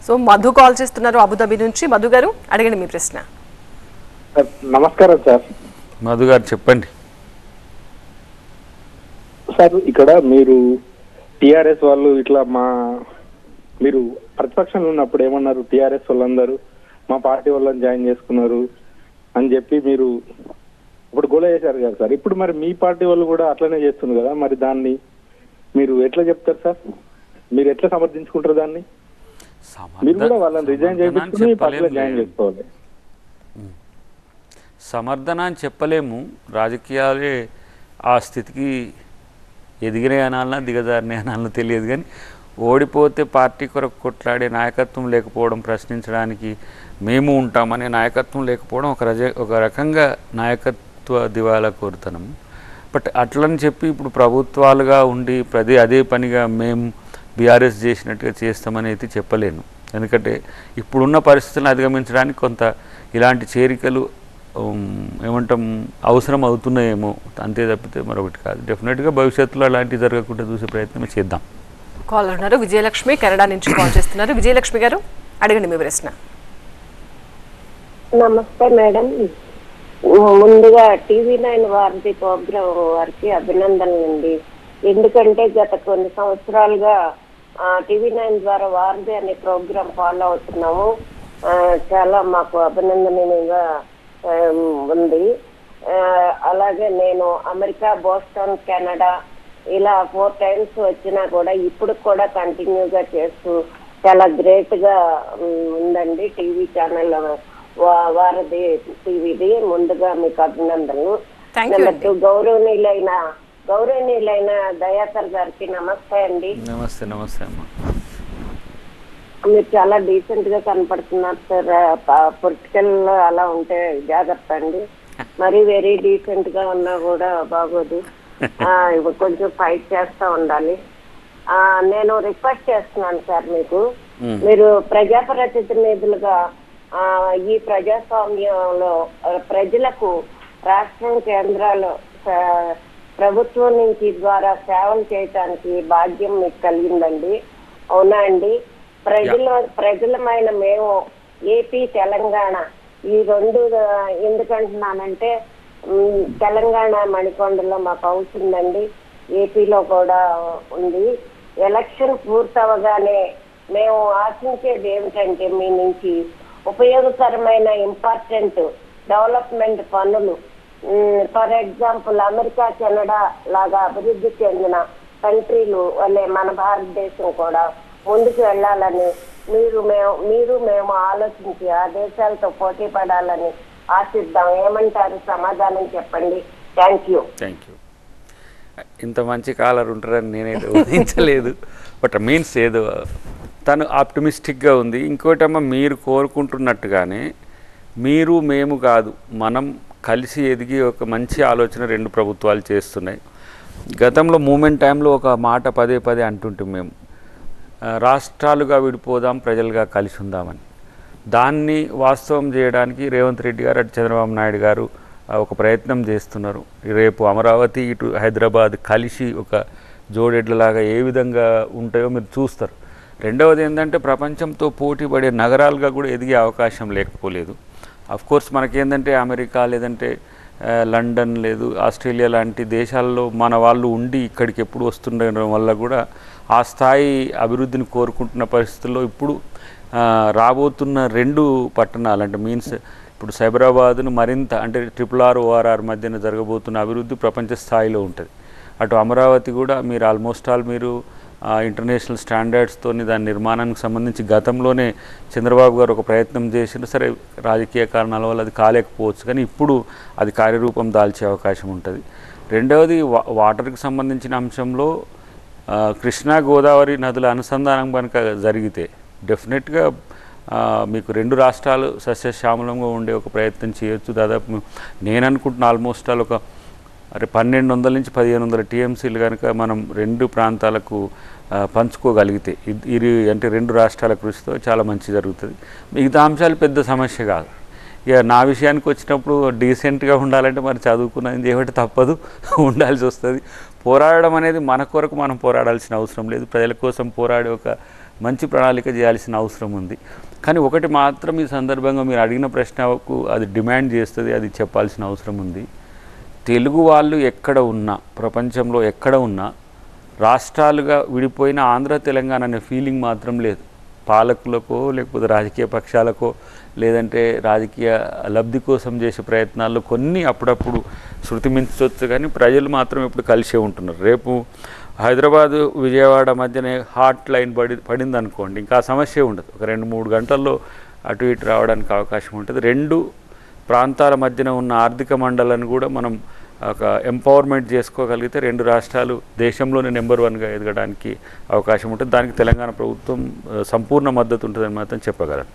So Madhu call చేస్తున్నారు Abu Dhabi నుంచి. మధు గారు అడగండి మీ ప్రశ్న. నమస్కారం సార్. మధు గారు చెప్పండి సార్. ఇక్కడ మీరు టిఆర్ఎస్ వాళ్ళు ఇట్లా మీరు ప్రతిపక్షంలో ఉన్నప్పుడు ఏమన్నారు, టిఆర్ఎస్ వాళ్ళందరూ మా పార్టీ వాళ్ళని జాయిన్ చేసుకున్నారు అని చెప్పి మీరు ఇప్పుడు గోల చేశారు కదా సార్. ఇప్పుడు మరి మీ పార్టీ వాళ్ళు కూడా అట్లనే చేస్తున్నారు కదా, మరి దాన్ని మీరు ఎట్లా చెప్తారు సార్? మీరు ఎట్లా సమర్థించుకుంటారు దాన్ని? మీరు కూడా వాళ్ళని రిజైన్ చేయించుకుని పార్టీలో జాయిన్ చేసుకోవాలి. సమర్థన అని చెప్పలేము. రాజకీయాలే ఆ స్థితికి ఎదిగినాయి అనాలన్నా దిగజారినాయి అనాలన్నా తెలియదు. కానీ ఓడిపోతే పార్టీ కొరకు కొట్లాడే నాయకత్వం లేకపోవడం, ప్రశ్నించడానికి మేము ఉంటామనే నాయకత్వం లేకపోవడం ఒక రకంగా నాయకత్వ దివాలా కోరుతనం. బట్ అట్లని చెప్పి ఇప్పుడు ప్రభుత్వాలుగా ఉండి అదే పనిగా మేము బీఆర్ఎస్ చేసినట్టుగా చేస్తామని అయితే చెప్పలేను. ఎందుకంటే ఇప్పుడున్న పరిస్థితులను అధిగమించడానికి కొంత ఇలాంటి చేరికలు ఏమంటాం అవసరం అవుతున్నాయేమో, అంతే తప్పితే మరొకటి కాదు. డెఫినెట్గా భవిష్యత్తులో అలాంటివి జరగకుండా చూసే ప్రయత్నం చేద్దాం. కాలర్ ఉన్నారు విజయలక్ష్మి కెనడా నుంచి కాల్ చేస్తున్నారు. విజయలక్ష్మి గారు అడగండి మీ ప్రశ్న. నమస్తే మేడం. ముందుగా TV9 వారిది ప్రోగ్రాం వారికి అభినందనలండి. ఎందుకంటే గత కొన్ని సంవత్సరాలుగా TV9 ద్వారా వారిది అనే ప్రోగ్రాం ఫాలో అవుతున్నాము. చాలా మాకు అభినందనీయంగా ఉంది. అలాగే నేను అమెరికా, బోస్టన్, కెనడా ఇలా 4 times వచ్చినా కూడా ఇప్పుడు కూడా కంటిన్యూగా చేస్తూ చాలా గ్రేట్ గా ఉందండి టీవీ ఛానల్ వారధి టీవీది. ముందుగా మీకు అభినందనలు. నెంబర్ 2 గౌరవనీయులైన దయాకర్ గారికి నమస్తే అండి. నమస్తే. నమస్తే అమ్మా. మీరు చాలా డీసెంట్ గా కనపడుతున్నారు సార్. పొలిటికల్ అలా ఉంటే జాగ్రత్త అండి. మరీ వెరీ డీసెంట్ గా ఉన్నా కూడా బాగోదు. కొంచెం ఫైట్ చేస్తా ఉండాలి. నేను రిక్వెస్ట్ చేస్తున్నాను సార్, మీరు ప్రజాప్రతినిధులుగా ఈ ప్రజాస్వామ్యంలో ప్రజలకు రాష్ట్రం, కేంద్రాలు, ప్రభుత్వం నుంచి ద్వారా సేవలు చేయటానికి భాగ్యం మీకు కలిగిందండి. అవునా అండి? ప్రజలమైన మేము ఏపీ, తెలంగాణ ఈ రెండు ఎందుకంటున్నానంటే తెలంగాణ మణికొండలో మాకు హౌస్ ఉందండి, ఏపీలో కూడా ఉంది. ఎలక్షన్ పూర్తవగానే మేము ఆశించేది ఏమిటంటే మీ నుంచి ఉపయోగకరమైన ఇంపార్టెంట్ డెవలప్మెంట్ పనులు. ఫర్ ఎగ్జాంపుల్ అమెరికా, కెనడా లాగా అభివృద్ధి చెందిన కంట్రీలు వల్లే మన భారతదేశం కూడా ముందుకు వెళ్ళాలని మీరు మేము ఆలోచించి ఆ దేశాలతో పోటీ పడాలని ఆశిద్దాం. ఏమంటారు? సమాధానం చెప్పండి. Thank you. ఇంత మంచి కాలర్ ఉంటారని నేనైతే ఊహించలేదు. బట్ మీన్స్ ఏదో తను ఆప్టిమిస్టిక్గా ఉంది. ఇంకోటమ్మా, మీరు కోరుకుంటున్నట్టుగానే మీరు మేము కాదు, మనం కలిసి ఎదిగి ఒక మంచి ఆలోచన 2 ప్రభుత్వాలు చేస్తున్నాయి. గతంలో మూమెంట్ టైంలో ఒక మాట పదే అంటుంటే మేము రాష్ట్రాలుగా విడిపోదాం, ప్రజలుగా కలిసి ఉందామని. దాన్ని వాస్తవం చేయడానికి రేవంత్ రెడ్డి గారు, అటు చంద్రబాబు నాయుడు గారు ఒక ప్రయత్నం చేస్తున్నారు. రేపు అమరావతి, ఇటు హైదరాబాద్ కలిసి ఒక జోడెడ్లలాగా ఏ విధంగా ఉంటాయో మీరు చూస్తారు. రెండవది ఏంటంటే ప్రపంచంతో పోటీ పడే నగరాలుగా కూడా ఎదిగే అవకాశం లేకపోలేదు. అఫ్కోర్స్ మనకేంటంటే అమెరికా లేదంటే లండన్ లేదు ఆస్ట్రేలియా లాంటి దేశాల్లో మన వాళ్ళు ఉండి ఇక్కడికి ఎప్పుడు వస్తుండడం వల్ల కూడా ఆ స్థాయి అభివృద్ధిని కోరుకుంటున్న పరిస్థితుల్లో ఇప్పుడు రాబోతున్న 2 పట్టణాలు అంటే మీన్స్ ఇప్పుడు సైబరాబాద్ను మరింత అంటే RRR మధ్యన జరగబోతున్న అభివృద్ధి ప్రపంచ స్థాయిలో ఉంటుంది. అటు అమరావతి కూడా మీరు ఆల్మోస్ట్ ఆల్ మీరు ఇంటర్నేషనల్ స్టాండర్డ్స్తోని దాని నిర్మాణానికి సంబంధించి గతంలోనే చంద్రబాబు గారు ఒక ప్రయత్నం చేసిన, సరే రాజకీయ కారణాల వల్ల అది కాలేకపోవచ్చు, కానీ ఇప్పుడు అది కార్యరూపం దాల్చే అవకాశం ఉంటుంది. రెండవది వాటర్కి సంబంధించిన అంశంలో కృష్ణా గోదావరి నదుల అనుసంధానం కనుక జరిగితే డెఫినెట్గా మీకు 2 రాష్ట్రాలు సస్యశ్యామలంగా ఉండే ఒక ప్రయత్నం చేయొచ్చు. దాదాపు నేను అనుకుంటున్న ఆల్మోస్ట్ ఆల్ ఒక 1200 నుంచి 1500 TMCలు కనుక మనం 2 ప్రాంతాలకు పంచుకోగలిగితే ఇది అంటే 2 రాష్ట్రాల కృషితో చాలా మంచి జరుగుతుంది. మిగతా అంశాలు పెద్ద సమస్య కాదు. ఇక నా విషయానికి వచ్చినప్పుడు డీసెంట్గా ఉండాలంటే మరి చదువుకున్నది ఏమిటి తప్పదు, ఉండాల్సి వస్తుంది. పోరాడడం అనేది మన కొరకు మనం పోరాడాల్సిన అవసరం లేదు. ప్రజల కోసం పోరాడే ఒక మంచి ప్రణాళిక చేయాల్సిన అవసరం ఉంది. కానీ ఒకటి మాత్రం ఈ సందర్భంగా మీరు అడిగిన ప్రశ్నకు అది డిమాండ్ చేస్తుంది, అది చెప్పాల్సిన అవసరం ఉంది. తెలుగు వాళ్ళు ఎక్కడ ఉన్నా, ప్రపంచంలో ఎక్కడ ఉన్నా, రాష్ట్రాలుగా విడిపోయిన ఆంధ్ర తెలంగాణ అనే ఫీలింగ్ మాత్రం లేదు. పాలకులకో లేకపోతే రాజకీయ పక్షాలకో లేదంటే రాజకీయ లబ్ధి కోసం చేసే ప్రయత్నాల్లో కొన్ని అప్పుడప్పుడు శృతి మించవచ్చు, కానీ ప్రజలు మాత్రం ఇప్పుడు కలిసే ఉంటున్నారు. రేపు హైదరాబాదు విజయవాడ మధ్యనే హాట్ లైన్ పడింది అనుకోండి, ఇంకా ఆ సమస్య ఉండదు. ఒక 2-3 గంటల్లో అటు ఇటు రావడానికి అవకాశం ఉంటుంది. 2 ప్రాంతాల మధ్యన ఉన్న ఆర్థిక మండలాన్ని కూడా మనం ఒక ఎంపవర్మెంట్ చేసుకోగలిగితే 2 రాష్ట్రాలు దేశంలోనే నెంబర్ 1గా ఎదగడానికి అవకాశం ఉంటుంది. దానికి తెలంగాణ ప్రభుత్వం సంపూర్ణ మద్దతు ఉంటుందని మాత్రం చెప్పగలను.